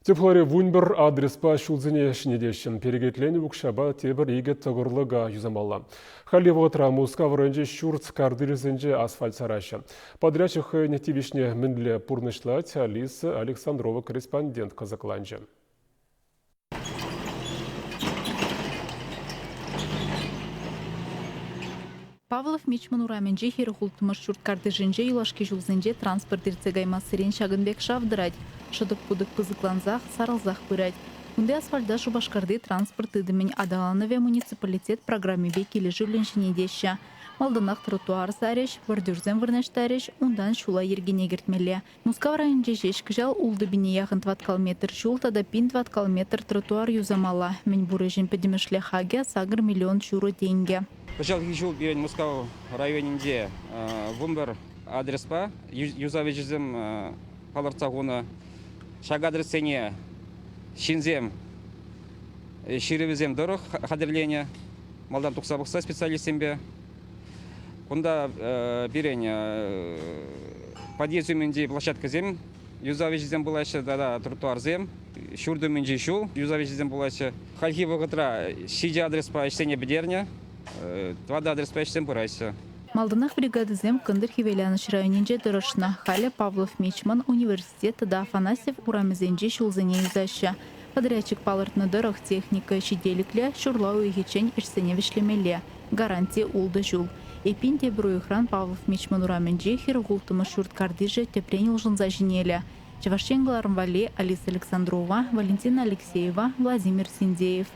Тепларе вунбер адреспа шулзине шинедешін перегетлені букшаба тебір егет тұғырлыға юзамалла. Халево трамуска варынже шурц кардырызынже асфальт сарашы. Подрядчик нетивишне мінлі пурнышлать Алиса Александрова корреспондент Казакланжы. Павлов Мичман ураменже хирохултымыш шурткарды жинже юлашки жулзынже транспорт ирцегайма сирен шагынбек шавдырать. Шыдық пудық пызыкланзақ, сарылзақ бұрать. Күнде асфальда Шубашкарды транспорт идымен Адаланове муниципалитет программе бекелі жүвленшіне деші. Малдынақ тротуар сареш, вардюрзен вырнаштареш, ундан шула ергене гертмелі. Мускав районже жешкіжал улды бине яғын 20 км шул, тада пин 20 км тротуар юзамала. Мен бұрыжын педемішле хаге сагыр миллион шуру деньги. Пожалуй, жул берен Мускав районінде вумбер адреспа, юзавежізім паларцағуны шаг адресене шинзем, ширевізем дұрық қадірлені, малдан тұқсабықса специалистембе. Кунда берен подъездуменде площадкызем, юзавежізем бұлайшы дада тротуарзем, шурдуменде шул, юзавежізем бұлайшы. Хальхи вғытра шиде адреспа ішсене бедерне, твада адреспа ішсен бұрайшы. Малдынақ бригадызем кындыр хивеляныш районинже дырышна. Халя Павлов Мичман университеті да Афанасьев урамызенже шулзыне юзашы. Подрядчик палыртны дырық техника шиделікле шурлау егечен ішсене вишлемеле. Гарантия улды жул. Эпин тебіру ихран Павлов Мичман ураменже хиргултымы шурткардыжы тепрен ұлжынза жинелі. Чевашченгаларым Вали, Алиса Александрова, Валентина Алексеева, Владимир Синдеев.